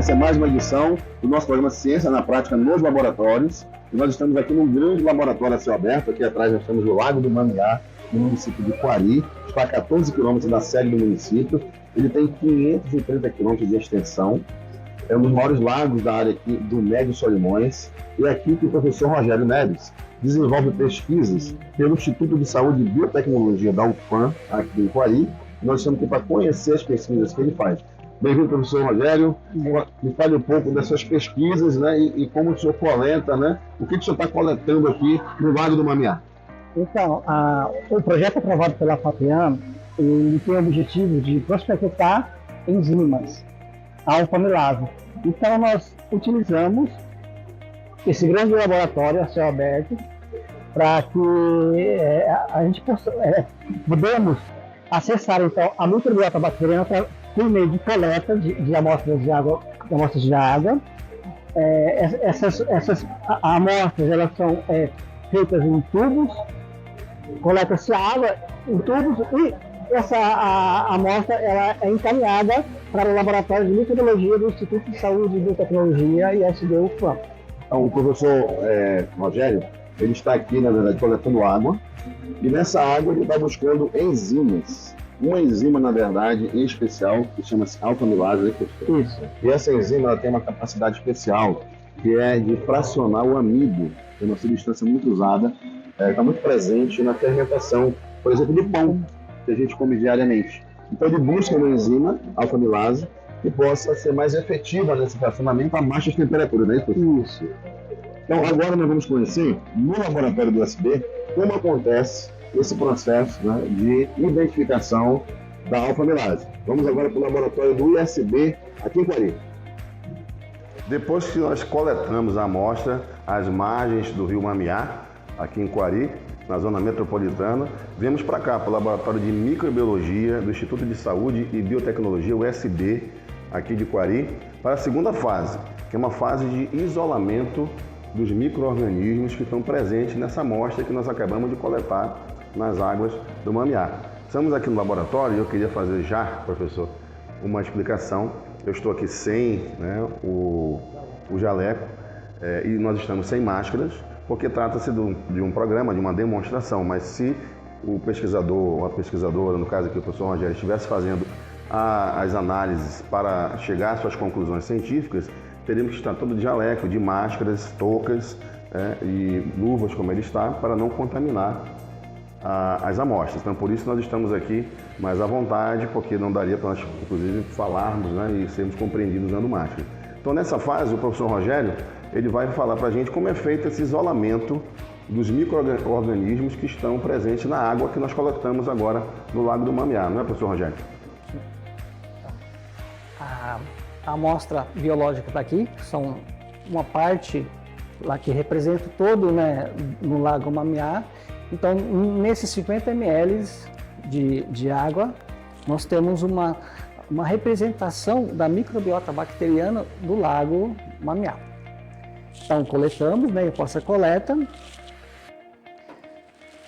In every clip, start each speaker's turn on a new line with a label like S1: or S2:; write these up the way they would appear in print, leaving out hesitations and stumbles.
S1: Essa é mais uma edição do nosso programa Ciência na Prática nos Laboratórios. E nós estamos aqui num grande laboratório a céu aberto. Aqui atrás nós temos o Lago do Mamiá, no município de Quari. Está a 14 quilômetros da sede do município. Ele tem 530 quilômetros de extensão. É um dos maiores lagos da área aqui do Médio Solimões. E é aqui que o professor Rogério Neves desenvolve pesquisas pelo Instituto de Saúde e Biotecnologia da UFAM, aqui em Quari. Nós estamos aqui para conhecer as pesquisas que ele faz. Bem-vindo, professor Rogério. Me fale um pouco dessas pesquisas, né, e como o senhor coleta, né? O que o senhor está coletando aqui no Lago do Mamiá?
S2: Então, o projeto aprovado pela FAPEAM, ele tem o objetivo de prospectar enzimas alfa-amilase. Então, nós utilizamos esse grande laboratório a céu aberto para que a gente possa, podemos acessar então a microbiota bacteriana por meio de coleta de amostras de água. Essas amostras elas são feitas em tubos, coleta-se água em tubos e essa amostra ela é encaminhada para o laboratório de microbiologia do Instituto de Saúde e Biotecnologia ISB UFAM.
S1: Então, o professor Rogério, ele está aqui, na verdade, coletando água, e nessa água ele está buscando enzimas. Uma enzima, na verdade, em especial, que chama-se alfa-amilase, né, professor?
S2: Isso.
S1: E essa enzima ela tem uma capacidade especial, que é de fracionar o amido, que é uma substância muito usada, está muito presente na fermentação, por exemplo, do pão, que a gente come diariamente. Então ele busca uma enzima, alfa-amilase, que possa ser mais efetiva nesse fracionamento a baixas temperaturas, não é isso?
S2: Isso.
S1: Então agora nós vamos conhecer, no laboratório do USB, como acontece esse processo, né, de identificação da alfa-amilase. Vamos agora para o laboratório do ISB, aqui em Quari. Depois que nós coletamos a amostra às margens do rio Mamiá, aqui em Quari, na zona metropolitana, viemos para cá, para o laboratório de microbiologia do Instituto de Saúde e Biotecnologia, USB, aqui de Quari, para a segunda fase, que é uma fase de isolamento dos micro-organismos que estão presentes nessa amostra que nós acabamos de coletar nas águas do Mamiá. Estamos aqui no laboratório e eu queria fazer já, professor, uma explicação. Eu estou aqui sem, né, o jaleco e nós estamos sem máscaras, porque trata-se de um programa, de uma demonstração, mas se o pesquisador ou a pesquisadora, no caso aqui o professor Rogério, estivesse fazendo as análises para chegar às suas conclusões científicas, teríamos que estar todo de jaleco, de máscaras, toucas e luvas, como ele está, para não contaminar as amostras. Então, por isso nós estamos aqui mais à vontade, porque não daria para nós, inclusive, falarmos, né, e sermos compreendidos usando máscara. Então, nessa fase, o professor Rogério ele vai falar para a gente como é feito esse isolamento dos micro-organismos que estão presentes na água que nós coletamos agora no Lago do Mamiá, não é, professor Rogério?
S2: A amostra biológica está aqui, são uma parte lá que representa todo, né, no Lago Mamiá. Então, nesses 50 ml de água, nós temos uma representação da microbiota bacteriana do Lago Mamiá. Então, coletamos, né, após a coleta,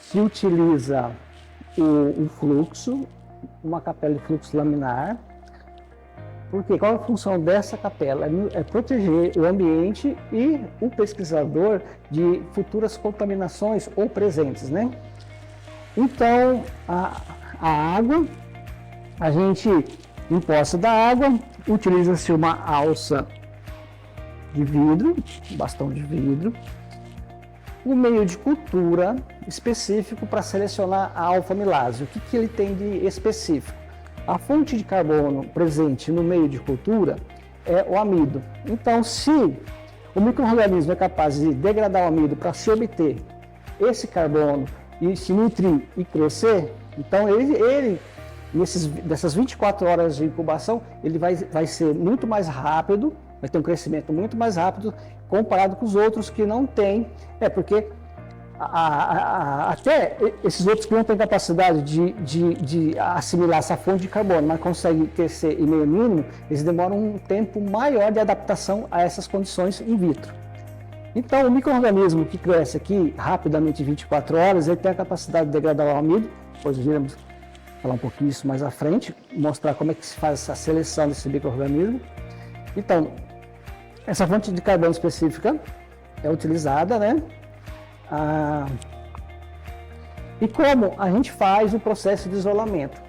S2: se utiliza o fluxo, uma capela de fluxo laminar. Porque qual a função dessa capela? É proteger o ambiente e o pesquisador de futuras contaminações ou presentes, né? Então, a água, a gente, em posse da água, utiliza-se uma alça de vidro, bastão de vidro, um meio de cultura específico para selecionar a alfa-amilase. O que ele tem de específico? A fonte de carbono presente no meio de cultura é o amido. Então, se o micro-organismo é capaz de degradar o amido para se obter esse carbono e se nutrir e crescer, então ele dessas 24 horas de incubação, ele vai ser muito mais rápido, vai ter um crescimento muito mais rápido comparado com os outros que não têm, porque até esses outros que não têm capacidade de assimilar essa fonte de carbono, mas conseguem crescer em meio mínimo, eles demoram um tempo maior de adaptação a essas condições in vitro. Então, o micro-organismo que cresce aqui rapidamente em 24 horas, ele tem a capacidade de degradar o amido, depois iremos falar um pouquinho isso mais à frente, mostrar como é que se faz essa seleção desse micro-organismo. Então, essa fonte de carbono específica é utilizada, né? E como a gente faz o processo de isolamento?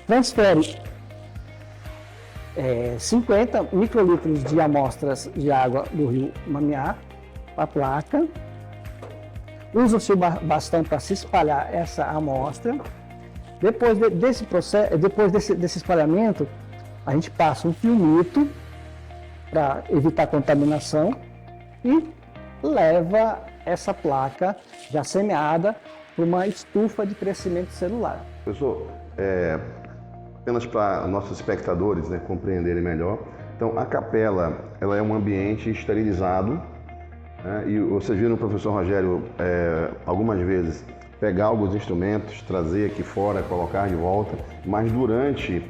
S2: Transfere 50 microlitros de amostras de água do rio Mamiá para a placa. Usa-se o bastão para se espalhar essa amostra. Depois desse processo, desse espalhamento, a gente passa um filtro para evitar contaminação e leva essa placa já semeada para uma estufa de crescimento celular.
S1: Professor, apenas para nossos espectadores, né, compreenderem melhor, então a capela ela é um ambiente esterilizado, né, e vocês viram o professor Rogério algumas vezes pegar alguns instrumentos, trazer aqui fora, colocar de volta, mas durante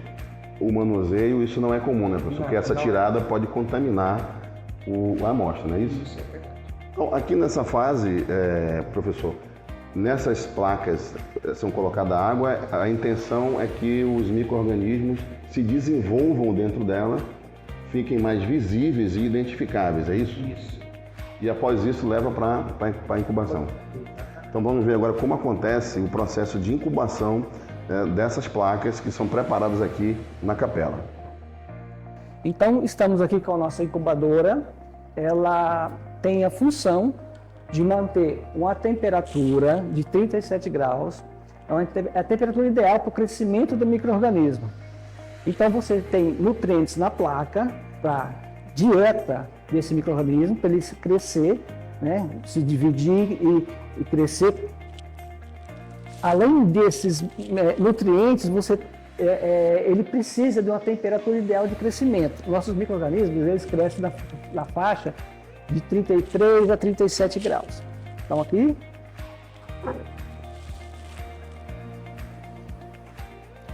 S1: o manuseio isso não é comum, né, professor? Porque essa tirada pode contaminar a amostra, não é isso?
S3: Isso é verdade.
S1: Então, aqui nessa fase, professor, nessas placas são colocada água, a intenção é que os micro-organismos se desenvolvam dentro dela, fiquem mais visíveis e identificáveis, é isso?
S3: Isso.
S1: E após isso leva para a incubação. Então vamos ver agora como acontece o processo de incubação dessas placas que são preparadas aqui na capela.
S2: Então estamos aqui com a nossa incubadora, ela tem a função de manter uma temperatura de 37 graus, é a temperatura ideal para o crescimento do micro-organismo. Então você tem nutrientes na placa para dieta desse micro-organismo, para ele crescer, né, se dividir e crescer. Além desses nutrientes, ele precisa de uma temperatura ideal de crescimento. Nossos micro-organismos eles crescem na faixa de 33 a 37 graus. Então aqui.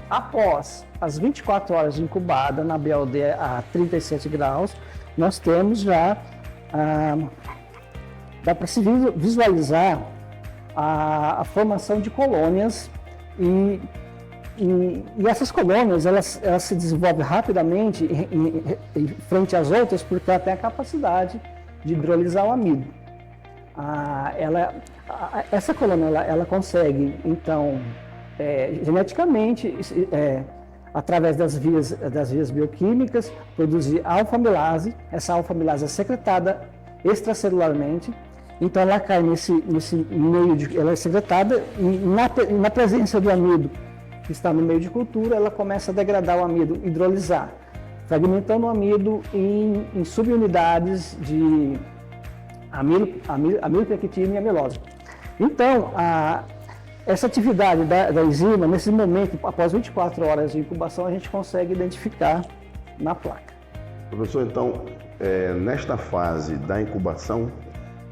S2: Após as 24 horas de incubada na BLD a 37 graus, nós temos já, dá para se visualizar a formação de colônias e essas colônias elas se desenvolvem rapidamente em frente às outras porque ela tem a capacidade de hidrolisar o amido. Essa colônia ela consegue, então, geneticamente, através das vias bioquímicas, produzir alfa-amilase. Essa alfa-amilase é secretada extracelularmente, então ela cai nesse meio ela é secretada e na presença do amido que está no meio de cultura, ela começa a degradar o amido, hidrolisar, fragmentando o amido em subunidades de amilopectina e amilose. Então, essa atividade da enzima, nesse momento, após 24 horas de incubação, a gente consegue identificar na placa.
S1: Professor, então, nesta fase da incubação,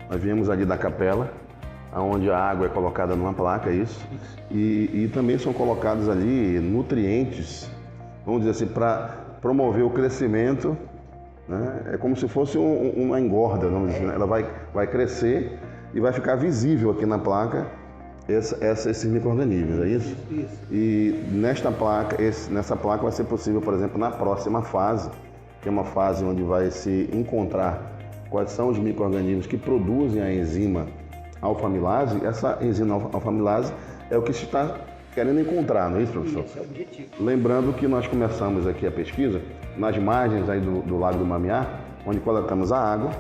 S1: nós viemos ali da capela, onde a água é colocada numa placa, isso. E também são colocados ali nutrientes, vamos dizer assim, para promover o crescimento, né? É como se fosse uma engorda, vamos dizer, né? Ela vai crescer e vai ficar visível aqui na placa esses micro-organismos, é isso?
S3: Isso.
S1: E nessa placa vai ser possível, por exemplo, na próxima fase, que é uma fase onde vai se encontrar quais são os micro-organismos que produzem a enzima alfa-amilase. Essa enzima alfa-amilase é o que se está querendo encontrar, não é isso, professor?
S3: Esse é o objetivo.
S1: Lembrando que nós começamos aqui a pesquisa nas margens aí do Lago do Mamiá, onde coletamos a água,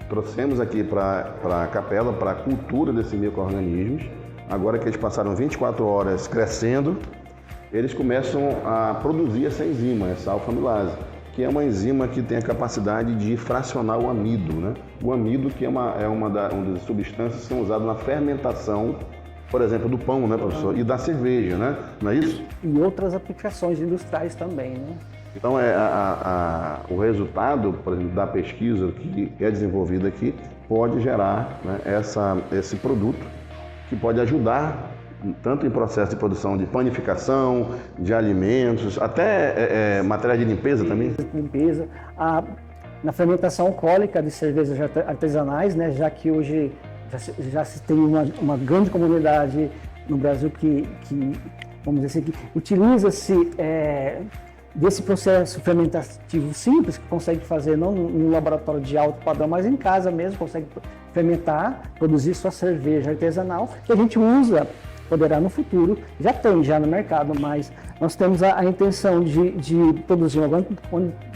S1: trouxemos aqui para a capela, para a cultura desses micro-organismos. Agora que eles passaram 24 horas crescendo, eles começam a produzir essa enzima, essa alfa-amilase, que é uma enzima que tem a capacidade de fracionar o amido, né? O amido, que é uma das substâncias que são usadas na fermentação, por exemplo, do pão, né, professor? E da cerveja, né? Não é isso?
S2: E outras aplicações industriais também, né?
S1: Então, o resultado, por exemplo, da pesquisa que é desenvolvida aqui pode gerar, né, esse produto que pode ajudar tanto em processo de produção de panificação, de alimentos, até materiais de limpeza também?
S2: Limpeza, na fermentação alcoólica de cervejas artesanais, né, já que hoje já se tem uma grande comunidade no Brasil que vamos dizer assim, que utiliza-se desse processo fermentativo simples, que consegue fazer não num laboratório de alto padrão, mas em casa mesmo, consegue fermentar, produzir sua cerveja artesanal, que a gente usa, poderá no futuro, já tem já no mercado, mas nós temos a intenção de produzir uma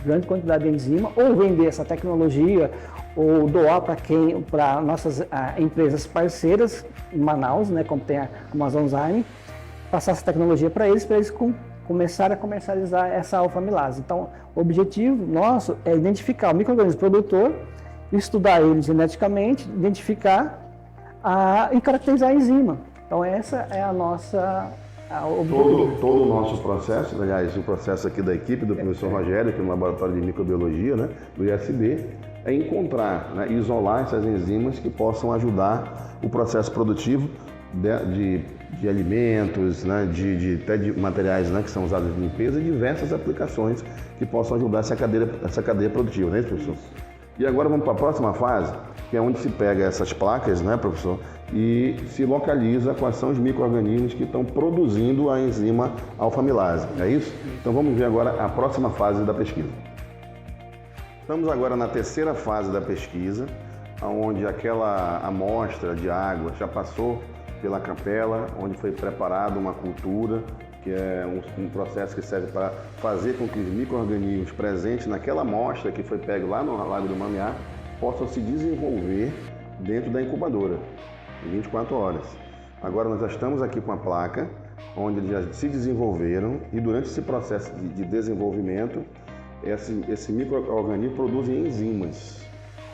S2: grande quantidade de enzima, ou vender essa tecnologia, ou doar para nossas empresas parceiras em Manaus, né, como tem a Amazonzyme, passar essa tecnologia para eles começarem a comercializar essa alfa-amilase. Então, o objetivo nosso é identificar o micro-organismo produtor, estudar ele geneticamente, identificar e caracterizar a enzima. Então, essa é a nossa
S1: todo o nosso processo, aliás, o processo aqui da equipe do professor Rogério, aqui no Laboratório de Microbiologia, né, do ISB, é encontrar, né, isolar essas enzimas que possam ajudar o processo produtivo de alimentos, né, até de materiais, né, que são usados de limpeza, e diversas aplicações que possam ajudar essa cadeia produtiva, né, professor? E agora vamos para a próxima fase, que é onde se pega essas placas, né, professor, e se localiza quais são os micro-organismos que estão produzindo a enzima alfa-amilase, é isso? Então vamos ver agora a próxima fase da pesquisa. Estamos agora na terceira fase da pesquisa, onde aquela amostra de água já passou pela capela, onde foi preparada uma cultura, que é um processo que serve para fazer com que os micro-organismos presentes naquela amostra que foi pego lá no Lago do Mamiá possam se desenvolver dentro da incubadora, em 24 horas. Agora nós já estamos aqui com a placa, onde eles já se desenvolveram, e durante esse processo de desenvolvimento, esse micro-organismo produz enzimas.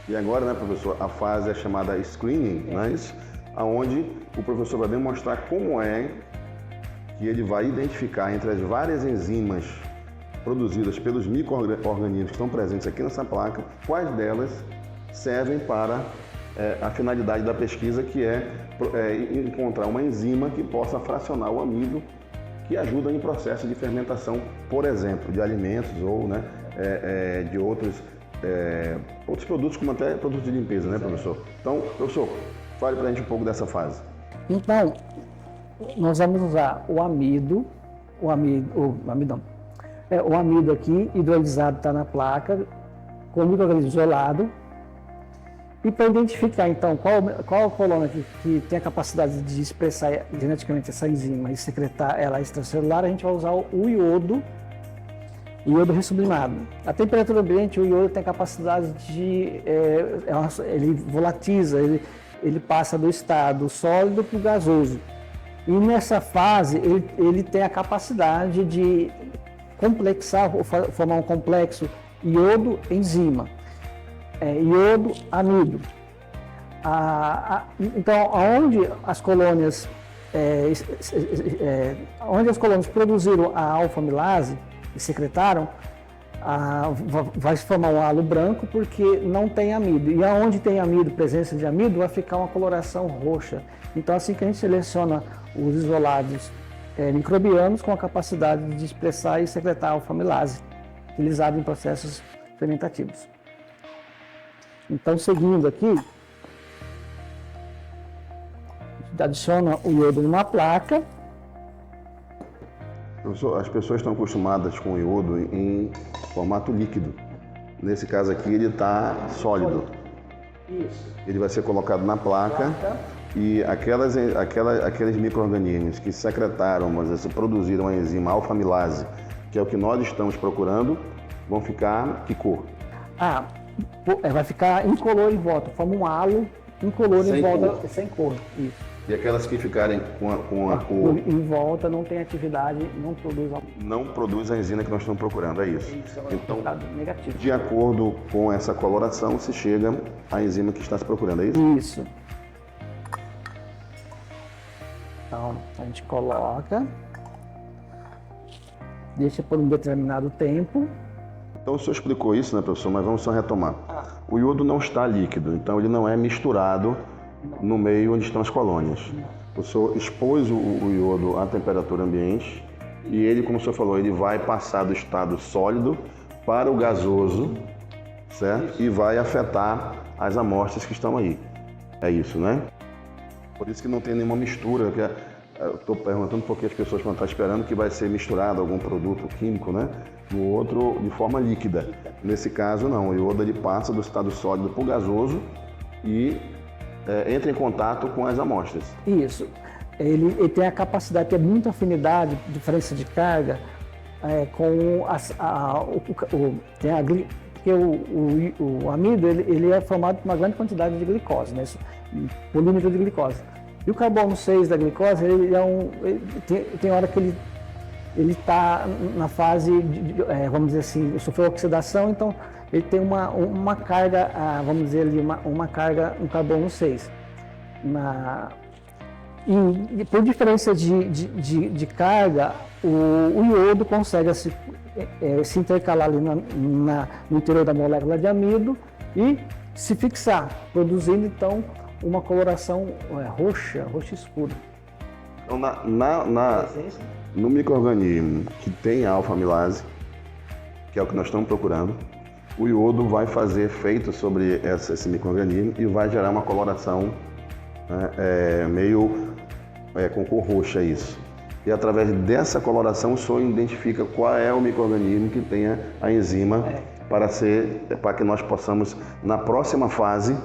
S1: E agora, né, professor, a fase é chamada screening, não é isso? Onde o professor vai demonstrar como é que ele vai identificar entre as várias enzimas produzidas pelos micro-organismos que estão presentes aqui nessa placa, quais delas servem para a finalidade da pesquisa, que é encontrar uma enzima que possa fracionar o amido, que ajuda em processo de fermentação, por exemplo, de alimentos ou, né, de outros produtos, como até produtos de limpeza, né, professor? Então, professor, fale para a gente um pouco dessa fase.
S2: Então, nós vamos usar o amido aqui, hidrolisado, está na placa, com o micro-organismo isolado. E para identificar, então, qual a colônia que tem a capacidade de expressar geneticamente essa enzima e secretar ela extracelular, a gente vai usar o iodo ressublimado. A temperatura ambiente, o iodo tem a capacidade de... ele volatiza, ele passa do estado sólido para o gasoso. E nessa fase, ele tem a capacidade de complexar, formar um complexo iodo-enzima. Iodo-amido. Então, onde as colônias produziram a alfa-amilase e secretaram, vai se formar um halo branco porque não tem amido. E aonde tem amido, presença de amido, vai ficar uma coloração roxa. Então, assim que a gente seleciona os isolados microbianos com a capacidade de expressar e secretar a alfa-amilase, utilizado em processos fermentativos. Então, seguindo aqui, a gente adiciona o iodo numa placa.
S1: Professor, as pessoas estão acostumadas com o iodo em formato líquido. Nesse caso aqui, ele está sólido.
S2: Isso.
S1: Ele vai ser colocado na placa e aqueles micro-organismos que secretaram, produziram a enzima alfa-amilase, que é o que nós estamos procurando, vão ficar que cor?
S2: Vai ficar incolor em volta, forma um halo incolor em volta, sem cor. Isso.
S1: E aquelas que ficarem com a cor
S2: em volta não tem atividade,
S1: não produz a enzima que nós estamos procurando, é isso. Então,
S2: negativo.
S1: De acordo com essa coloração, se chega à enzima que está se procurando, é isso?
S2: Isso. Então, a gente coloca, deixa por um determinado tempo.
S1: Então o senhor explicou isso, né, professor? Mas vamos só retomar. O iodo não está líquido, então ele não é misturado no meio onde estão as colônias. O senhor expôs o iodo à temperatura ambiente e ele, como o senhor falou, ele vai passar do estado sólido para o gasoso, certo? E vai afetar as amostras que estão aí. É isso, né? Por isso que não tem nenhuma mistura, eu estou perguntando porque as pessoas vão estar esperando que vai ser misturado algum produto químico, né? No outro, de forma líquida. Nesse caso, não. O iodo ele passa do estado sólido para o gasoso e entra em contato com as amostras.
S2: Isso. Ele tem a capacidade, tem muita afinidade, diferença de carga com porque o amido ele é formado por uma grande quantidade de glicose, né? Polímero de glicose. E o carbono 6 da glicose, tem hora que ele está na fase, vamos dizer assim, sofreu oxidação, então ele tem uma carga, vamos dizer ali, uma carga, um carbono 6. E por diferença de carga, o iodo consegue se intercalar ali no interior da molécula de amido e se fixar, produzindo então uma coloração roxa escura.
S1: Então, no micro-organismo que tem a alfa-amilase, que é o que nós estamos procurando, o iodo vai fazer efeito sobre esse micro-organismo e vai gerar uma coloração com cor roxa, isso. E através dessa coloração o senhor identifica qual é o micro-organismo que tenha a enzima para que nós possamos, na próxima fase,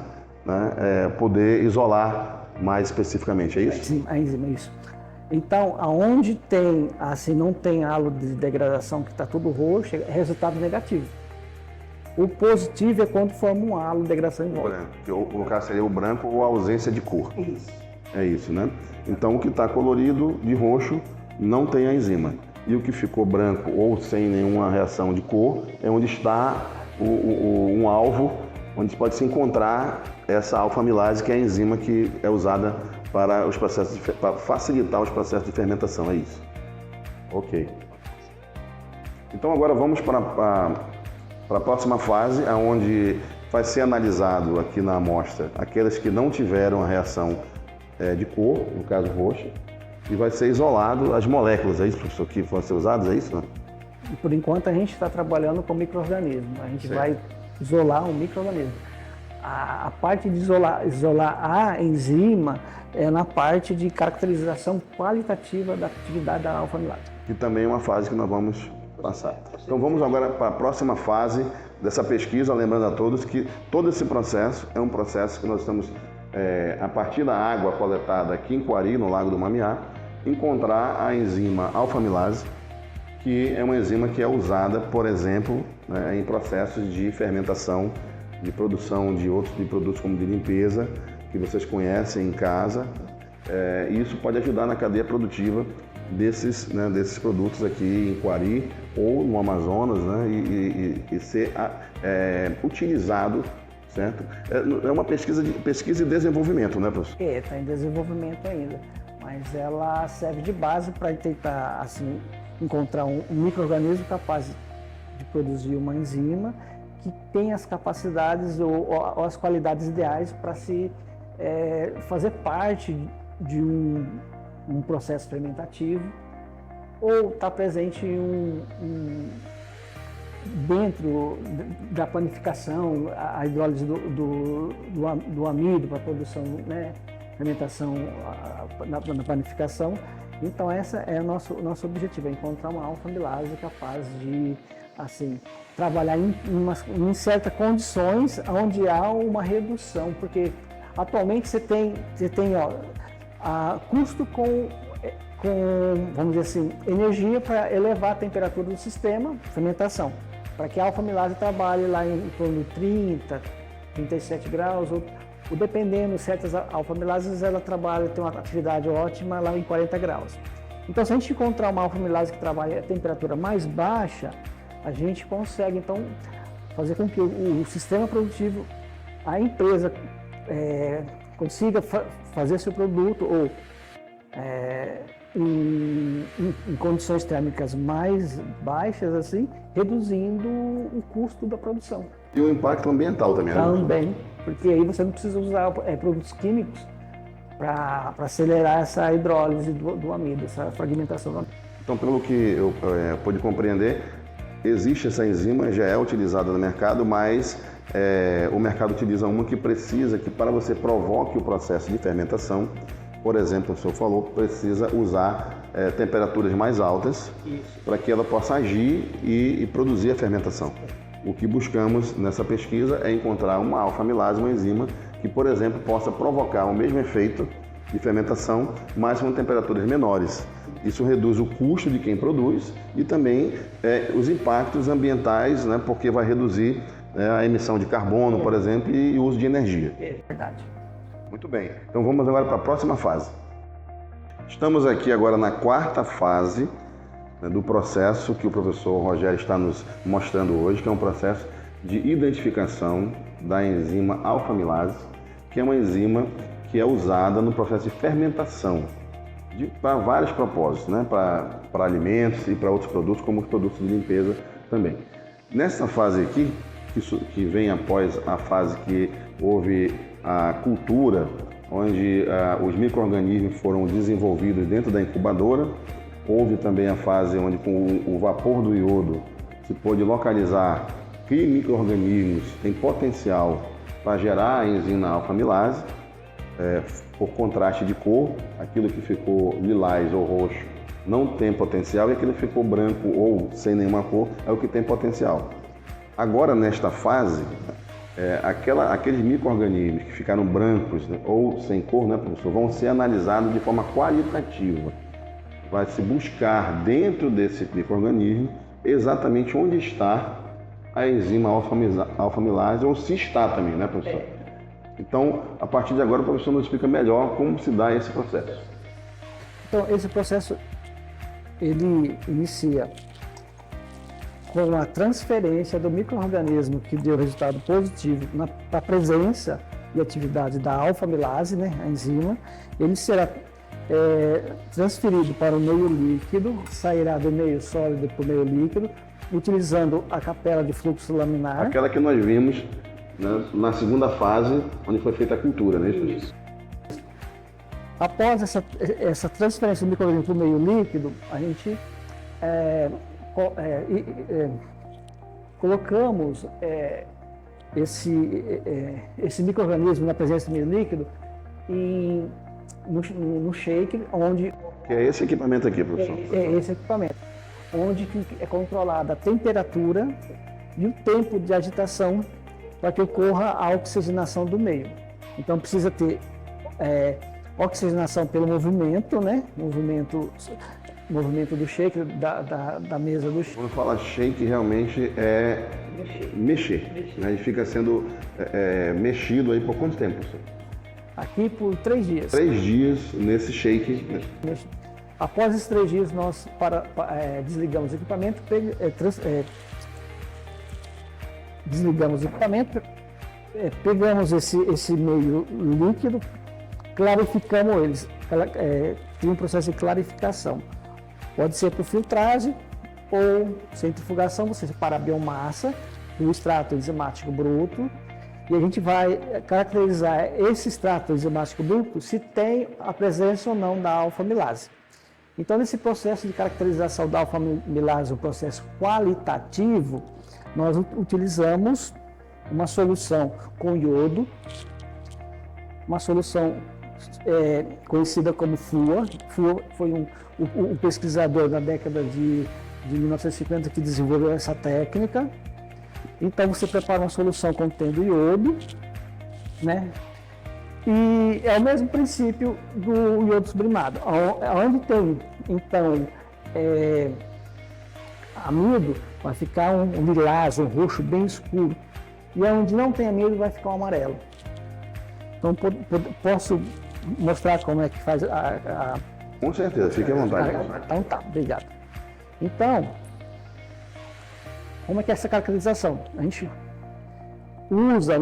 S1: poder isolar mais especificamente, é isso?
S2: Sim, a enzima, isso. Então, aonde tem, assim, não tem halo de degradação, que está tudo roxo, é resultado negativo. O positivo é quando forma um halo de degradação em volta.
S1: Que no caso seria o branco ou a ausência de cor.
S2: Isso.
S1: É isso, né? Então, o que está colorido de roxo não tem a enzima. E o que ficou branco ou sem nenhuma reação de cor é onde está um alvo, onde pode se encontrar essa alfa-amilase, que é a enzima que é usada para facilitar os processos de fermentação, é isso. Ok. Então agora vamos para a próxima fase, onde vai ser analisado aqui na amostra aquelas que não tiveram a reação de cor, no caso roxa, e vai ser isolado as moléculas, é isso, professor, que vão ser usadas, é isso? Né?
S2: Por enquanto a gente está trabalhando com micro-organismo, a gente vai isolar um micro-organismo. A parte de isolar a enzima é na parte de caracterização qualitativa da atividade da alfa-amilase.
S1: Que também é uma fase que nós vamos passar. Então vamos agora para a próxima fase dessa pesquisa, lembrando a todos que todo esse processo é um processo que nós estamos, a partir da água coletada aqui em Quari, no Lago do Mamiá, encontrar a enzima alfa-amilase, que é uma enzima que é usada, por exemplo, em processos de fermentação, de produção de outros produtos como de limpeza, que vocês conhecem em casa. Isso pode ajudar na cadeia produtiva desses produtos aqui em Quari ou no Amazonas, e ser utilizado, certo? É uma pesquisa e desenvolvimento, né, professor?
S2: Está em desenvolvimento ainda, mas ela serve de base para tentar, assim, encontrar um micro-organismo capaz de produzir uma enzima que tem as capacidades ou as qualidades ideais para se fazer parte de um processo fermentativo ou estar presente dentro da panificação, a hidrólise do amido para a produção, fermentação na panificação. Então esse é o nosso objetivo, é encontrar uma alfa-amilase capaz de, assim, trabalhar em certas condições onde há uma redução, porque atualmente você tem custo com, vamos dizer assim, energia para elevar a temperatura do sistema, fermentação, para que a alfa-amilase trabalhe lá em torno de 30, 37 graus, ou dependendo, certas alfa-amilases ela trabalha, tem uma atividade ótima lá em 40 graus. Então, se a gente encontrar uma alfa-amilase que trabalha a temperatura mais baixa, a gente consegue, então, fazer com que o sistema produtivo, a empresa, consiga fazer seu produto ou em condições térmicas mais baixas, assim, reduzindo o custo da produção.
S1: E o impacto ambiental também, né?
S2: Também, porque aí você não precisa usar produtos químicos para acelerar essa hidrólise do amido, essa fragmentação do amido.
S1: Então, pelo que eu pude compreender, existe essa enzima, já é utilizada no mercado, mas o mercado utiliza uma que precisa que, para você provoque o processo de fermentação, por exemplo, o senhor falou, precisa usar temperaturas mais altas para que ela possa agir e produzir a fermentação. O que buscamos nessa pesquisa é encontrar uma alfa-amilase, uma enzima, que, por exemplo, possa provocar o mesmo efeito de fermentação, mas com temperaturas menores. Isso reduz o custo de quem produz e também os impactos ambientais, né, porque vai reduzir a emissão de carbono, por exemplo, e o uso de energia.
S2: É verdade.
S1: Muito bem. Então vamos agora para a próxima fase. Estamos aqui agora na quarta fase, né, do processo que o professor Rogério está nos mostrando hoje, que é um processo de identificação da enzima alfa-amilase, que é uma enzima que é usada no processo de fermentação para vários propósitos, né? Para alimentos e para outros produtos, como os produtos de limpeza também. Nessa fase aqui, que vem após a fase que houve a cultura, onde os micro-organismos foram desenvolvidos dentro da incubadora, houve também a fase onde, com o vapor do iodo, se pôde localizar que micro-organismos têm potencial para gerar a enzima alfa-amilase, por contraste de cor, aquilo que ficou lilás ou roxo não tem potencial e aquilo que ficou branco ou sem nenhuma cor é o que tem potencial. Agora, nesta fase, aqueles micro-organismos que ficaram brancos, né, ou sem cor, né, professor, vão ser analisados de forma qualitativa. Vai se buscar dentro desse micro-organismo exatamente onde está a enzima alfa-amilase, ou se está também, né, professor? Então, a partir de agora, o professor nos explica melhor como se dá esse processo.
S2: Então, esse processo, ele inicia com a transferência do micro-organismo que deu resultado positivo para a presença e atividade da alfa-amilase, né, a enzima. Ele será transferido para o meio líquido, sairá do meio sólido para o meio líquido, utilizando a capela de fluxo laminar.
S1: Aquela que nós vimos na segunda fase, onde foi feita a cultura, né?
S2: Isso. Após essa transferência do micro-organismo para o meio líquido, a gente colocamos esse micro-organismo na presença do meio líquido no shaker, onde...
S1: Que é esse equipamento aqui, professor?
S2: É esse equipamento, onde é controlada a temperatura e o tempo de agitação para que ocorra a oxigenação do meio. Então precisa ter oxigenação pelo movimento, né? Movimento do shake, da mesa do shake.
S1: Quando fala shake, realmente é mexer. Né? E fica sendo mexido aí por quanto tempo, professor?
S2: Aqui por 3 dias.
S1: 3 dias nesse shake.
S2: Após esses 3 dias, nós desligamos o equipamento, pegamos esse meio líquido, clarificamos eles. Tem um processo de clarificação. Pode ser por filtragem ou centrifugação, você separa a biomassa do extrato enzimático bruto e a gente vai caracterizar esse extrato enzimático bruto se tem a presença ou não da alfa-amilase. Então, nesse processo de caracterização da alfa-amilase, um processo qualitativo, nós utilizamos uma solução com iodo, uma solução conhecida como FUA. FUA foi um pesquisador na década de 1950 que desenvolveu essa técnica. Então você prepara uma solução contendo iodo, né? E é o mesmo princípio do iodo sublimado. Onde tem, então, amido, vai ficar um lilás, um roxo bem escuro. E onde não tem amido, vai ficar um amarelo. Então, posso mostrar como é que faz a...
S1: Com certeza, fique à vontade.
S2: Então tá, obrigado. Então, como é que é essa caracterização? A gente usa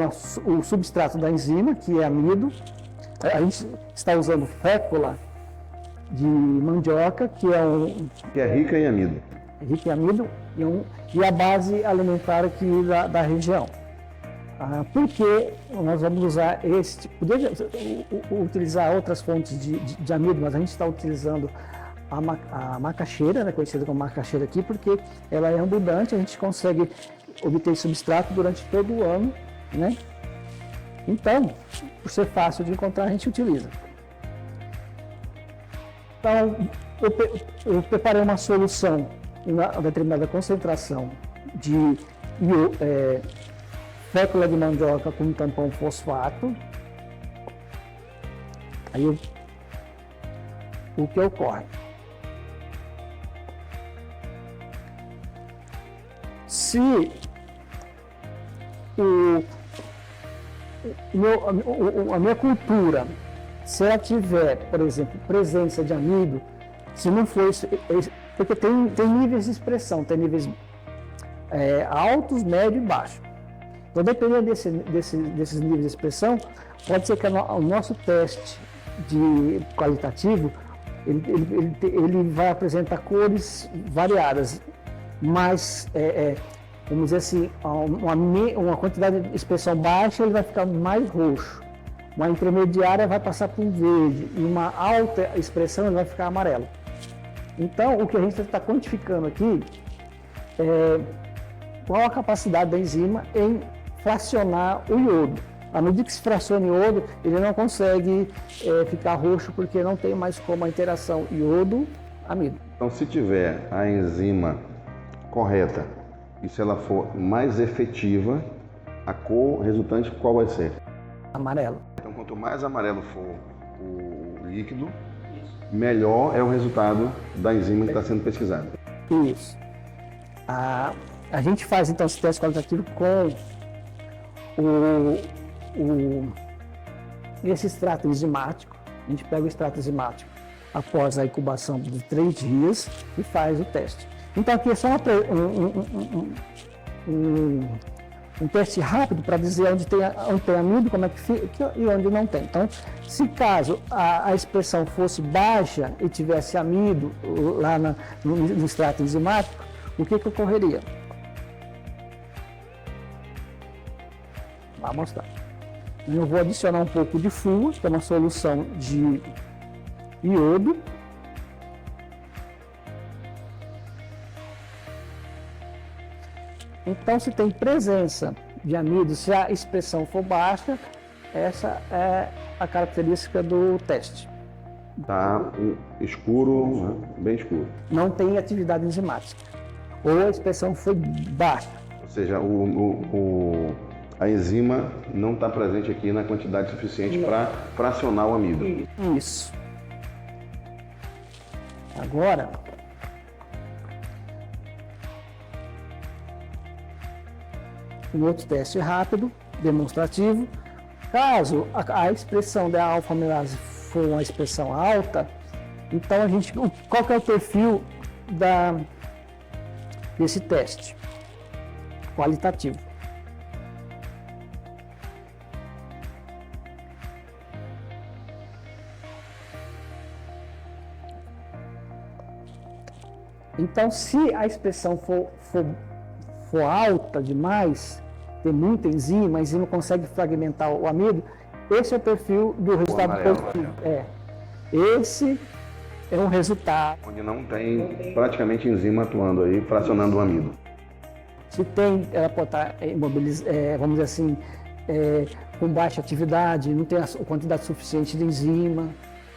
S2: o substrato da enzima, que é amido. A gente está usando fécula de mandioca, que
S1: é rica em amido.
S2: Rica em amido e a base alimentar aqui da região. Porque nós vamos usar esse tipo, poderia utilizar outras fontes de amido, mas a gente está utilizando a macaxeira, né, conhecida como macaxeira aqui, porque ela é abundante, a gente consegue obter substrato durante todo o ano, né? Então, por ser fácil de encontrar, a gente utiliza. Então, eu preparei uma solução em uma determinada concentração de fécula de mandioca com tampão fosfato. Aí, o que ocorre? Se a minha cultura, se ela tiver, por exemplo, presença de amido, se não for isso, porque tem níveis de expressão, tem níveis altos, médio e baixo. Então, dependendo desses níveis de expressão, pode ser que o nosso teste qualitativo ele vai apresentar cores variadas, mas vamos dizer assim, uma quantidade de expressão baixa ele vai ficar mais roxo, uma intermediária vai passar para um verde e uma alta expressão ele vai ficar amarelo. Então, o que a gente está quantificando aqui é qual a capacidade da enzima em fracionar o iodo. À medida que se fraciona o iodo, ele não consegue ficar roxo porque não tem mais como a interação iodo-amido.
S1: Então, se tiver a enzima correta e se ela for mais efetiva, a cor resultante qual vai ser?
S2: Amarelo.
S1: Então, quanto mais amarelo for o líquido, melhor é o resultado da enzima que está sendo pesquisada.
S2: Isso. A gente faz então esse teste qualitativo com esse extrato enzimático. A gente pega o extrato enzimático após a incubação de 3 dias e faz o teste. Então aqui é só um teste rápido para dizer onde tem amido, como é que fica e onde não tem. Então, se caso a expressão fosse baixa e tivesse amido lá no extrato enzimático, o que ocorreria? Vou mostrar. Eu vou adicionar um pouco de FUA, que é uma solução de iodo. Então, se tem presença de amido, se a expressão for baixa, essa é a característica do teste.
S1: Está escuro, né? Bem escuro.
S2: Não tem atividade enzimática. Ou a expressão foi baixa.
S1: Ou seja, a enzima não está presente aqui na quantidade suficiente para fracionar o amido.
S2: Isso. Agora, um outro teste rápido, demonstrativo. Caso a expressão da alfa-amilase for uma expressão alta, então qual que é o perfil desse teste qualitativo? Então, se a expressão for alta demais, tem muita enzima, a enzima consegue fragmentar o amido, esse é o perfil do resultado positivo. Esse é um resultado.
S1: Onde não tem praticamente enzima atuando aí, fracionando o amido.
S2: Se tem, ela pode estar vamos dizer assim, com baixa atividade, não tem a quantidade suficiente de enzima,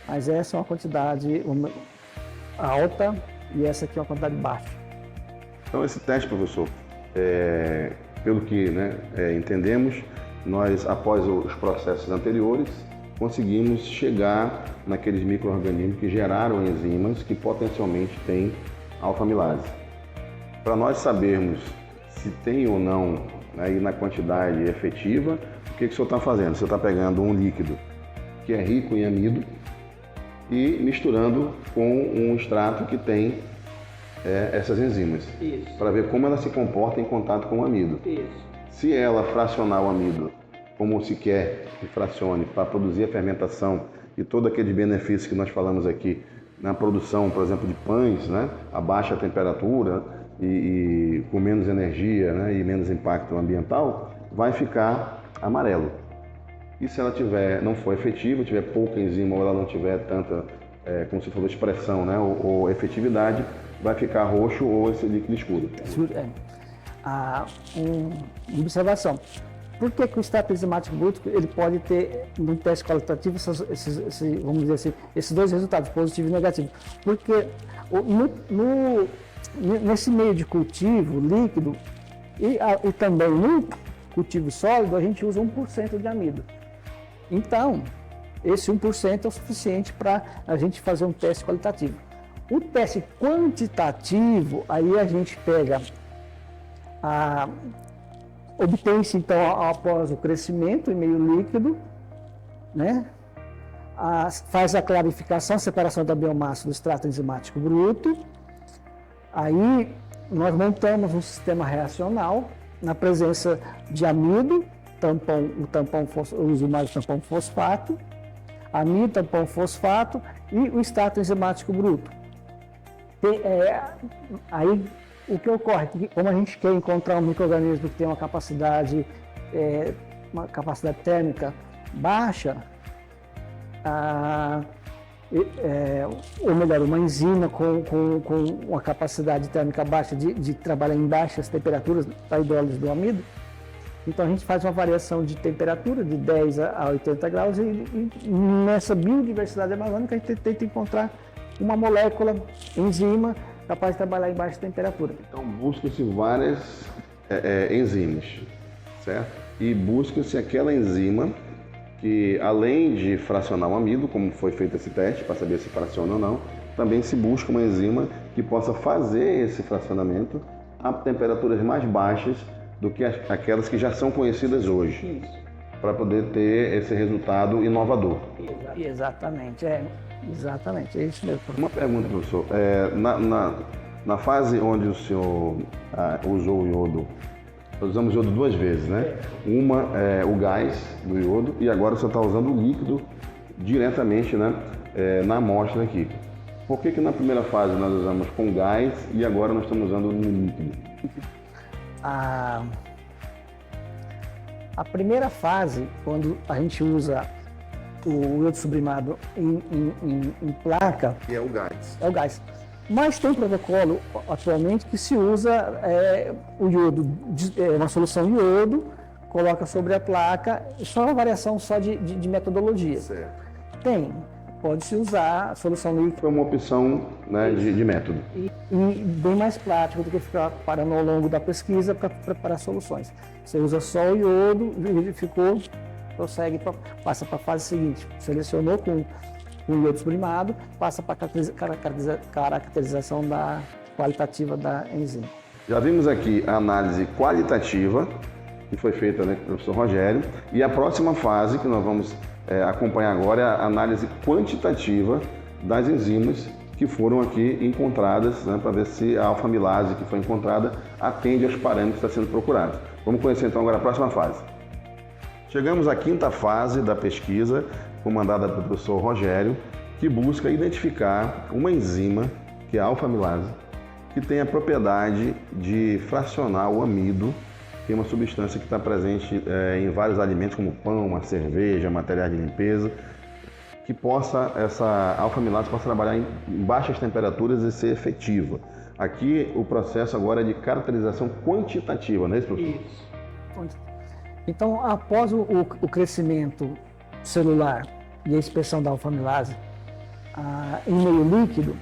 S2: mas essa é uma quantidade alta e essa aqui é uma quantidade baixa.
S1: Então esse teste, professor, pelo que entendemos, nós, após os processos anteriores, conseguimos chegar naqueles micro-organismos que geraram enzimas que potencialmente têm alfa-amilase. Para nós sabermos se tem ou não aí na quantidade efetiva, o que o senhor está fazendo? Você está pegando um líquido que é rico em amido e misturando com um extrato que tem essas enzimas, para ver como ela se comporta em contato com o amido. Se ela fracionar o amido como se quer que fracione para produzir a fermentação e todos aqueles benefícios que nós falamos aqui na produção, por exemplo, de pães, a baixa temperatura e com menos energia, e menos impacto ambiental, vai ficar amarelo. E se ela não for efetiva, tiver pouca enzima ou ela não tiver tanta, como você falou, expressão, ou efetividade, vai ficar roxo ou esse líquido escuro.
S2: Uma observação. Por que o extrato enzimático bruto ele pode ter, no teste qualitativo, vamos dizer assim, esses dois resultados, positivo e negativo? Porque nesse meio de cultivo líquido e também no cultivo sólido, a gente usa 1% de amido. Então, esse 1% é o suficiente para a gente fazer um teste qualitativo. O teste quantitativo, aí a gente pega obtém-se então após o crescimento em meio líquido, né? Faz a clarificação, separação da biomassa do extrato enzimático bruto. Aí nós montamos um sistema reacional na presença de amido, eu uso mais o tampão fosfato, amido, tampão fosfato e o extrato enzimático bruto. Aí o que ocorre? Como a gente quer encontrar um micro-organismo que tem uma capacidade térmica baixa, ou melhor, uma enzima com uma capacidade térmica baixa de trabalhar em baixas temperaturas, a hidrólise do amido, então a gente faz uma variação de temperatura de 10 a 80 graus e nessa biodiversidade amazônica a gente tenta encontrar uma molécula, enzima, capaz de trabalhar em baixa temperatura.
S1: Então busca-se várias enzimas, certo? E busca-se aquela enzima que, além de fracionar o amido, como foi feito esse teste, para saber se fraciona ou não, também se busca uma enzima que possa fazer esse fracionamento a temperaturas mais baixas do que aquelas que já são conhecidas hoje, para poder ter esse resultado inovador.
S2: Exatamente, exatamente, é isso mesmo.
S1: Uma pergunta, professor. Na fase onde o senhor usou o iodo, nós usamos iodo duas vezes, né? Uma é o gás do iodo e agora você está usando o líquido diretamente, né, na amostra aqui. Por que na primeira fase nós usamos com gás e agora nós estamos usando no líquido?
S2: A primeira fase, quando a gente usa o iodo sublimado em placa...
S1: E é o gás.
S2: É o gás. Mas tem protocolo atualmente que se usa o iodo, uma solução de iodo, coloca sobre a placa, só uma variação só de metodologia.
S1: Certo.
S2: Pode-se usar a solução líquida.
S1: É uma opção, né, de método.
S2: E bem mais prático do que ficar parando ao longo da pesquisa para preparar soluções. Você usa só o iodo, verificou, prossegue, passa para a fase seguinte. Selecionou com o iodo sublimado, passa para a caracterização qualitativa da enzima.
S1: Já vimos aqui a análise qualitativa, que foi feita, né, pelo professor Rogério, e a próxima fase que nós vamos acompanhar agora é a análise quantitativa das enzimas que foram aqui encontradas, né, para ver se a alfa-amilase que foi encontrada atende aos parâmetros que está sendo procurados. Vamos conhecer então agora a próxima fase. Chegamos à quinta fase da pesquisa, comandada pelo professor Rogério, que busca identificar uma enzima, que é a alfa-amilase, que tem a propriedade de fracionar o amido, que é uma substância que está presente em vários alimentos, como pão, a cerveja, materiais de limpeza, que essa alfa-amilase possa trabalhar em baixas temperaturas e ser efetiva. Aqui o processo agora é de caracterização quantitativa, não é isso, professor?
S2: Isso. Então, após o crescimento celular e a expressão da alfa-amilase em meio líquido,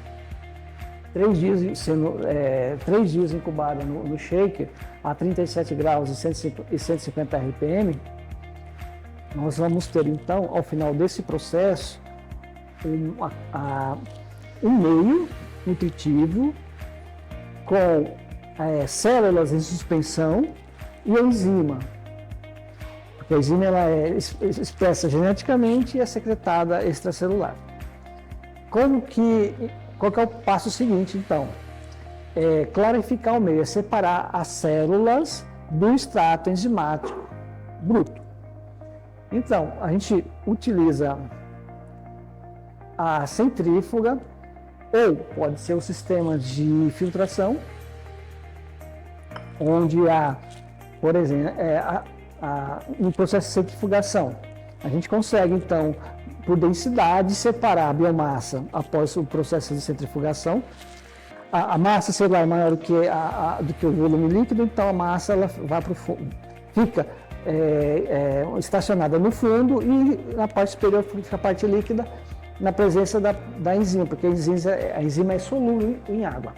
S2: 3 dias incubada no shaker a 37 graus e 150 RPM, nós vamos ter então, ao final desse processo, um meio nutritivo com células em suspensão e a enzima. A enzima ela é expressa geneticamente e é secretada extracelular. Qual que é o passo seguinte, então? Clarificar o meio, separar as células do extrato enzimático bruto. Então, a gente utiliza a centrífuga, ou pode ser o sistema de filtração, onde há, por exemplo, no processo de centrifugação, a gente consegue, então, por densidade, separar a biomassa após o processo de centrifugação. A massa celular é maior do que o volume líquido, então a massa ela fica estacionada no fundo e na parte superior fica a parte líquida na presença da enzima, porque a enzima é solúvel em água.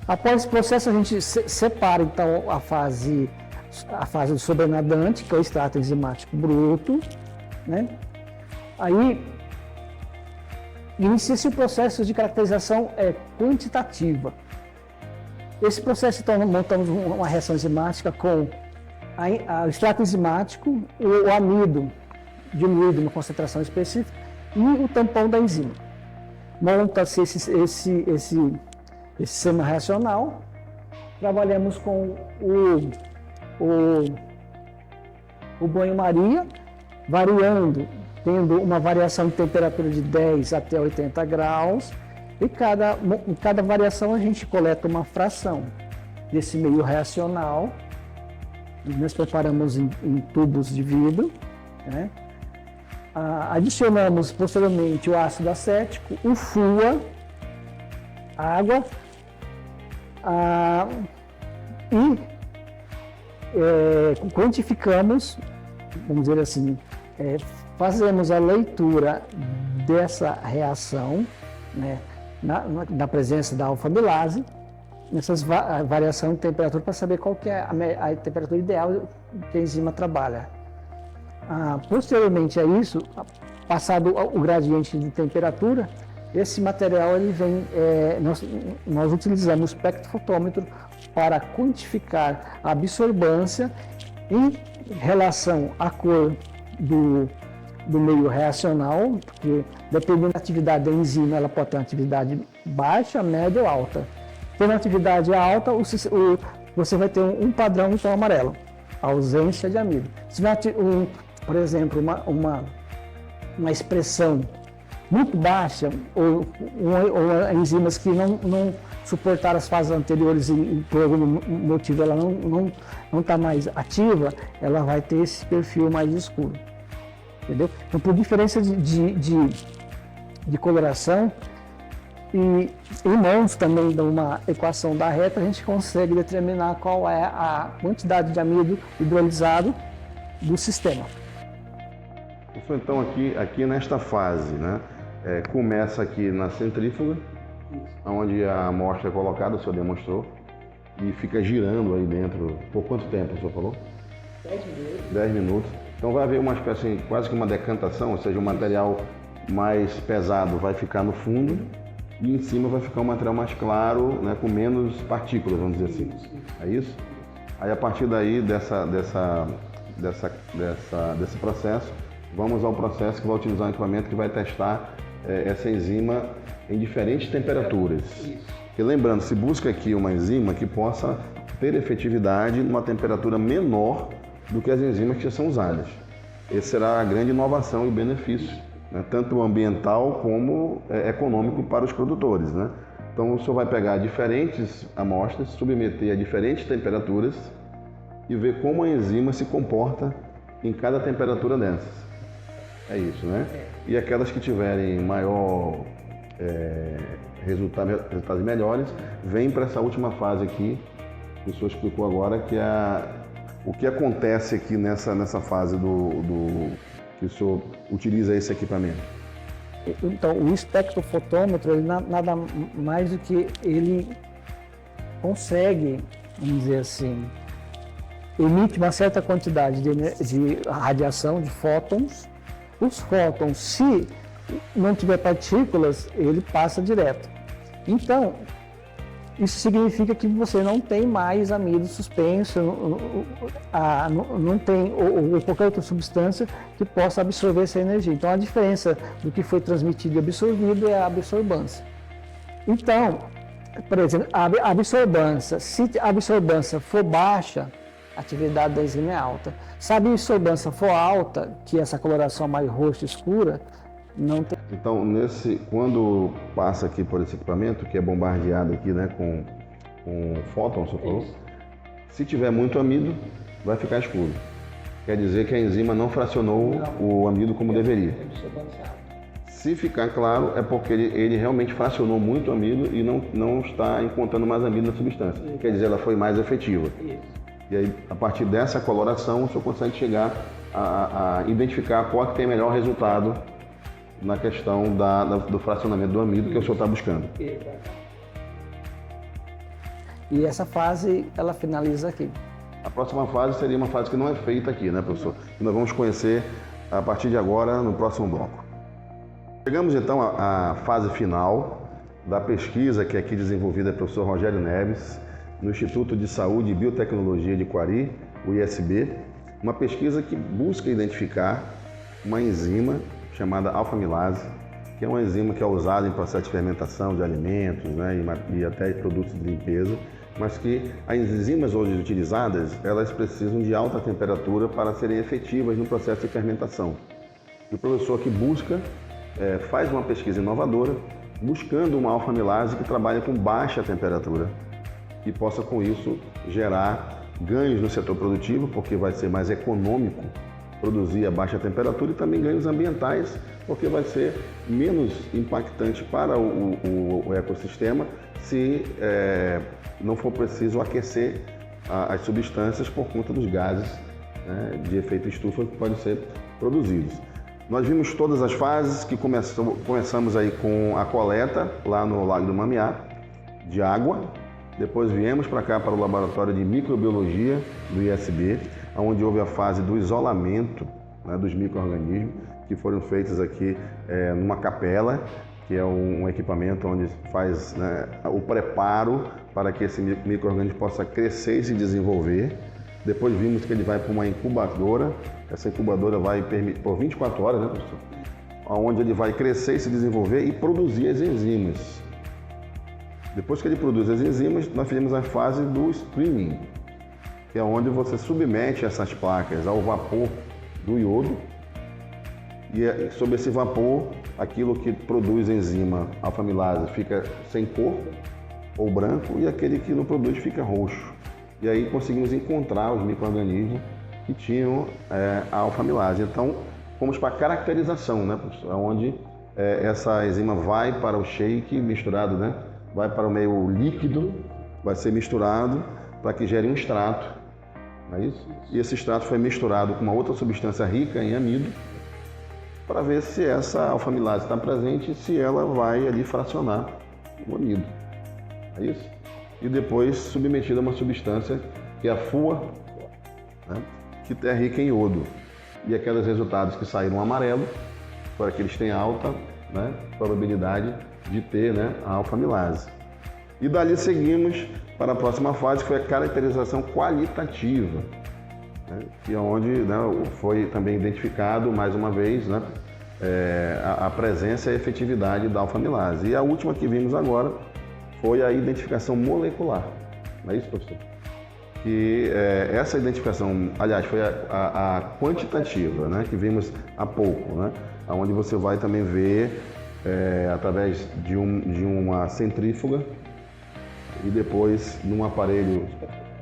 S2: Após esse processo a gente separa então a fase do sobrenadante, que é o extrato enzimático bruto, né? Aí inicia-se o processo de caracterização quantitativa. Esse processo, então, montamos uma reação enzimática com o extrato enzimático, o amido diluído em concentração específica e o tampão da enzima. Monta-se esse sistema reacional. Trabalhamos com o banho-maria, variando, tendo uma variação de temperatura de 10 até 80 graus. E cada variação a gente coleta uma fração desse meio reacional. Nós preparamos em tubos de vidro, né? Adicionamos posteriormente o ácido acético, o FUA, água e quantificamos, vamos dizer assim, fazemos a leitura dessa reação, né, na presença da alfa-amilase, nessas variação de temperatura para saber qual que é a temperatura ideal que a enzima trabalha. Posteriormente a isso, passado o gradiente de temperatura, esse material ele vem, nós utilizamos o espectrofotômetro para quantificar a absorbância em relação à cor do meio reacional, porque dependendo da atividade da enzima, ela pode ter uma atividade baixa, média ou alta. Tendo atividade alta, você vai ter um padrão em tom amarelo, ausência de amido. Se vai ter, por exemplo, uma expressão muito baixa, ou enzimas que não suportaram as fases anteriores e por algum motivo ela não está mais ativa, ela vai ter esse perfil mais escuro. Entendeu? Então, por diferença de coloração e irmãos também de uma equação da reta, a gente consegue determinar qual é a quantidade de amido hidrolisado do sistema.
S1: Então, aqui nesta fase, né, começa aqui na centrífuga, onde a amostra é colocada, o senhor demonstrou, e fica girando aí dentro. Por quanto tempo o senhor falou?
S2: 10 minutos.
S1: 10 minutos. Então vai haver uma espécie, quase que uma decantação, ou seja, o material mais pesado vai ficar no fundo e em cima vai ficar um material mais claro, né, com menos partículas, vamos dizer assim. É isso? Aí a partir daí desse processo, vamos ao processo que vai utilizar um equipamento que vai testar essa enzima em diferentes temperaturas. E lembrando, se busca aqui uma enzima que possa ter efetividade numa temperatura menor do que as enzimas que já são usadas. Essa será a grande inovação e o benefício, né, tanto ambiental como econômico para os produtores, né? Então o senhor vai pegar diferentes amostras, submeter a diferentes temperaturas e ver como a enzima se comporta em cada temperatura dessas. É isso, né? E aquelas que tiverem maior resultados melhores, vêm para essa última fase aqui, que o senhor explicou agora, que é o que acontece aqui nessa fase que o senhor utiliza esse equipamento.
S2: Então, o espectrofotômetro, ele nada mais do que ele consegue, vamos dizer assim, emite uma certa quantidade de radiação, de fótons. Os fótons, se não tiver partículas, ele passa direto. Então, isso significa que você não tem mais amido suspenso, não tem ou qualquer outra substância que possa absorver essa energia. Então, a diferença do que foi transmitido e absorvido é a absorbância. Então, por exemplo, a absorbância, se a absorbância for baixa, a atividade da enzima é alta. Se a absorbância for alta, que é essa coloração mais roxa escura, não tem.
S1: Então, quando passa aqui por esse equipamento, que é bombardeado aqui, né, com fótons, você falou, se tiver muito amido, vai ficar escuro. Quer dizer que a enzima não fracionou o amido como deveria. Se ficar claro, é porque ele realmente fracionou muito amido e não está encontrando mais amido na substância. Quer dizer, ela foi mais efetiva. E aí, a partir dessa coloração, o senhor consegue chegar a identificar qual que tem melhor resultado na questão do fracionamento do amido que o senhor está buscando.
S2: E essa fase, ela finaliza aqui.
S1: A próxima fase seria uma fase que não é feita aqui, né, professor? Que nós vamos conhecer a partir de agora, no próximo bloco. Chegamos então à fase final da pesquisa que é aqui desenvolvida pelo professor Rogério Neves, no Instituto de Saúde e Biotecnologia de Quari, o ISB, uma pesquisa que busca identificar uma enzima chamada alfa-amilase, que é uma enzima que é usada em processo de fermentação de alimentos, né, e até produtos de limpeza, mas que as enzimas hoje utilizadas, elas precisam de alta temperatura para serem efetivas no processo de fermentação. E o professor que busca, faz uma pesquisa inovadora, buscando uma alfa-amilase que trabalha com baixa temperatura e possa, com isso, gerar ganhos no setor produtivo, porque vai ser mais econômico produzir a baixa temperatura, e também ganhos ambientais, porque vai ser menos impactante para o ecossistema se não for preciso aquecer as substâncias por conta dos gases, né, de efeito estufa que podem ser produzidos. Nós vimos todas as fases, que começamos aí com a coleta lá no Lago do Mamiá, de água. Depois viemos para cá, para o laboratório de microbiologia do ISB, onde houve a fase do isolamento, né, dos micro-organismos, que foram feitos aqui numa capela, que é um equipamento onde faz, né, o preparo para que esse micro-organismo possa crescer e se desenvolver. Depois vimos que ele vai para uma incubadora. Essa incubadora vai por 24 horas, né, professor? Onde ele vai crescer e se desenvolver e produzir as enzimas. Depois que ele produz as enzimas, nós fizemos a fase do streaming, que é onde você submete essas placas ao vapor do iodo, e sob esse vapor, aquilo que produz enzima alfa-amilase fica sem cor ou branco, e aquele que não produz fica roxo. E aí conseguimos encontrar os micro-organismos que tinham a alfa-amilase. Então, fomos para a caracterização, né, professor? Onde essa enzima vai para o shake misturado, né? Vai para o meio líquido, vai ser misturado para que gere um extrato, não é isso? E esse extrato foi misturado com uma outra substância rica em amido, para ver se essa alfa-amilase está presente e se ela vai ali fracionar o amido, é isso? E depois submetida a uma substância que é a FUA, né, que é rica em iodo. E aqueles resultados que saíram amarelo, para que eles têm alta, né, probabilidade de ter, né, a alfa-amilase. E dali seguimos para a próxima fase, que foi a caracterização qualitativa, né, que é onde, né, foi também identificado, mais uma vez, né, a presença e a efetividade da alfa-amilase. E a última que vimos agora foi a identificação molecular, não é isso, professor? Que essa identificação, aliás, foi a quantitativa, né, que vimos há pouco, né, onde você vai também ver através de uma centrífuga e depois num aparelho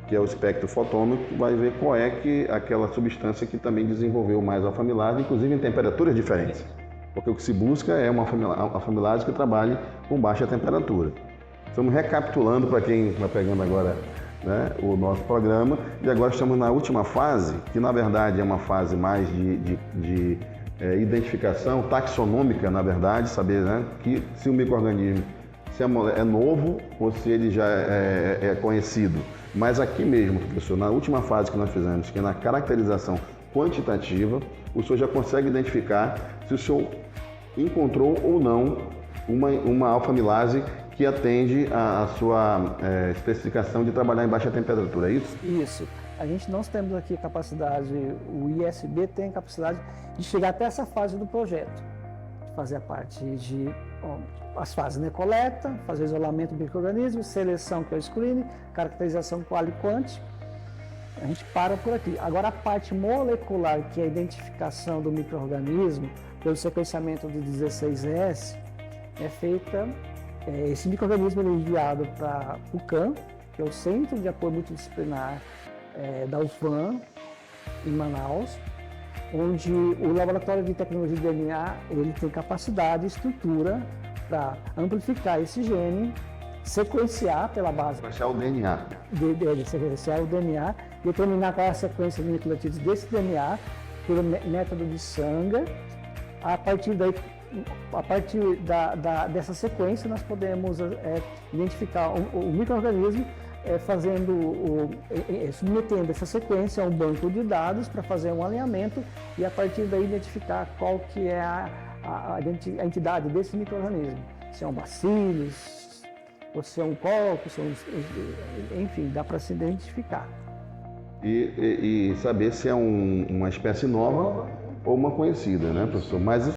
S1: que é o espectrofotômetro, vai ver qual é aquela substância que também desenvolveu mais alfa-amilase, inclusive em temperaturas diferentes, porque o que se busca é uma alfa-amilase que trabalhe com baixa temperatura. Estamos recapitulando para quem vai pegando agora, né, o nosso programa, e agora estamos na última fase, que na verdade é uma fase mais de identificação taxonômica, na verdade, saber, né, que se o micro-organismo é novo ou se ele já é conhecido. Mas aqui mesmo, professor, na última fase que nós fizemos, que é na caracterização quantitativa, o senhor já consegue identificar se o senhor encontrou ou não uma alfa-amilase que atende à sua especificação de trabalhar em baixa temperatura, é isso?
S2: Isso. A gente não temos aqui a capacidade, o ISB tem a capacidade de chegar até essa fase do projeto, de fazer a parte de as fases, né? Coleta, fazer isolamento do micro-organismo, seleção, que é o screening, caracterização qual e quant. A gente para por aqui. Agora a parte molecular, que é a identificação do micro-organismo, pelo sequenciamento do 16S, é feita. Esse micro-organismo é enviado para o CAM, que é o Centro de Apoio Multidisciplinar da UFAM, em Manaus, onde o Laboratório de Tecnologia de DNA ele tem capacidade e estrutura para amplificar esse gene, sequenciar pela base
S1: Achar o DNA.
S2: de sequenciar o DNA, determinar qual é a sequência de nucleotídeos desse DNA pelo método de Sanger. A partir daí, dessa sequência, nós podemos identificar o micro-organismo submetendo essa sequência a um banco de dados para fazer um alinhamento e a partir daí identificar qual que é a entidade desse micro-organismo. Se é um bacillus, ou se é um coccus, enfim, dá para se identificar.
S1: E saber se é uma espécie nova ou uma conhecida, né, professor? Mas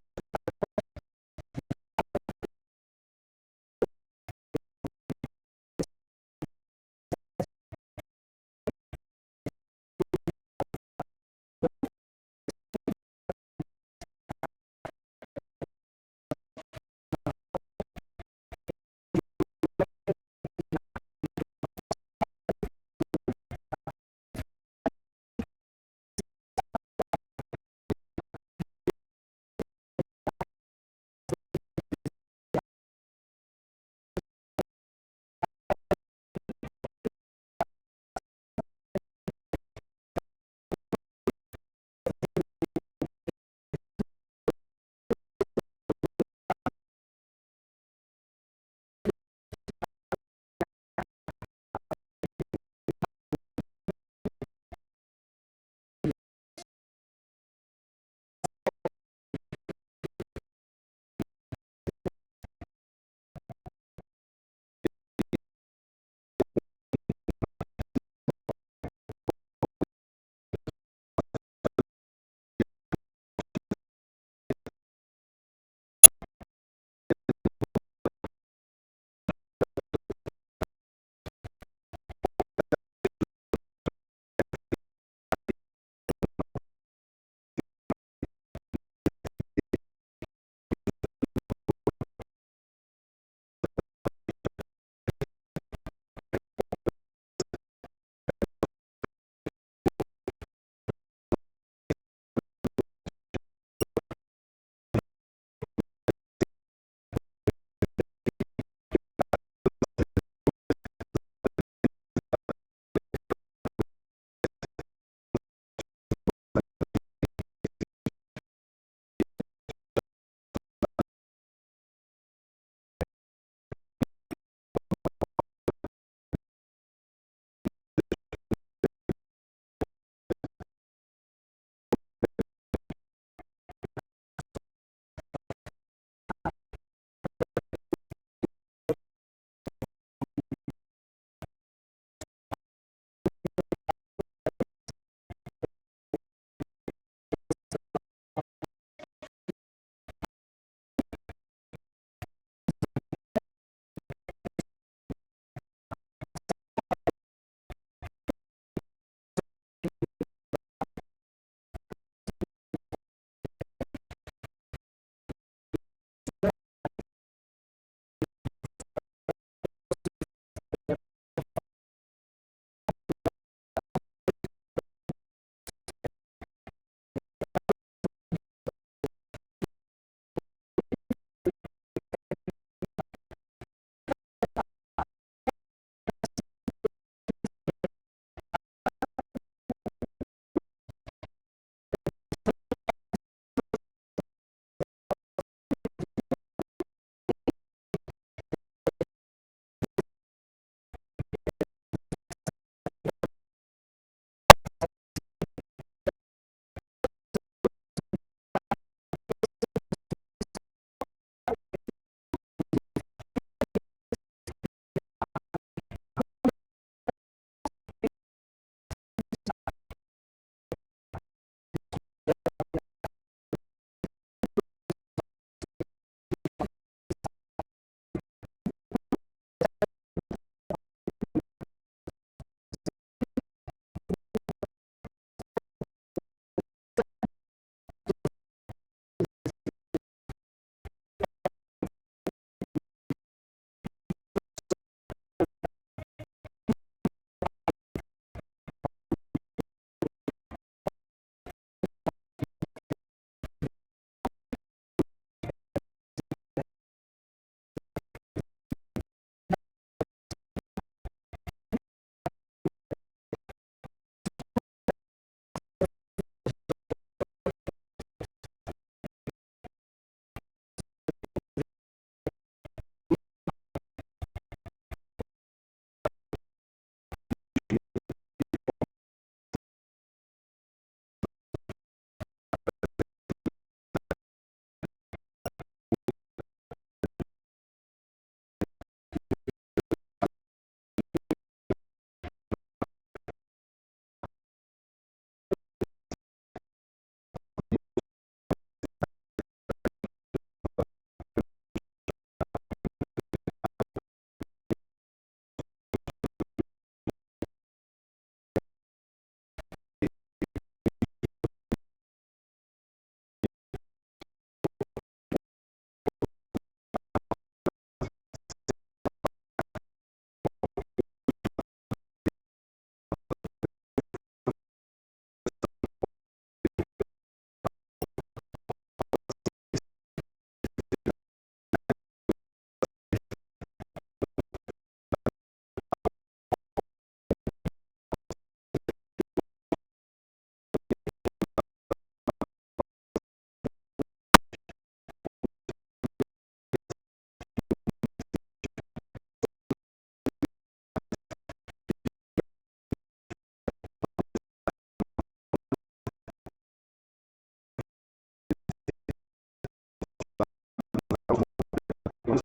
S1: Nós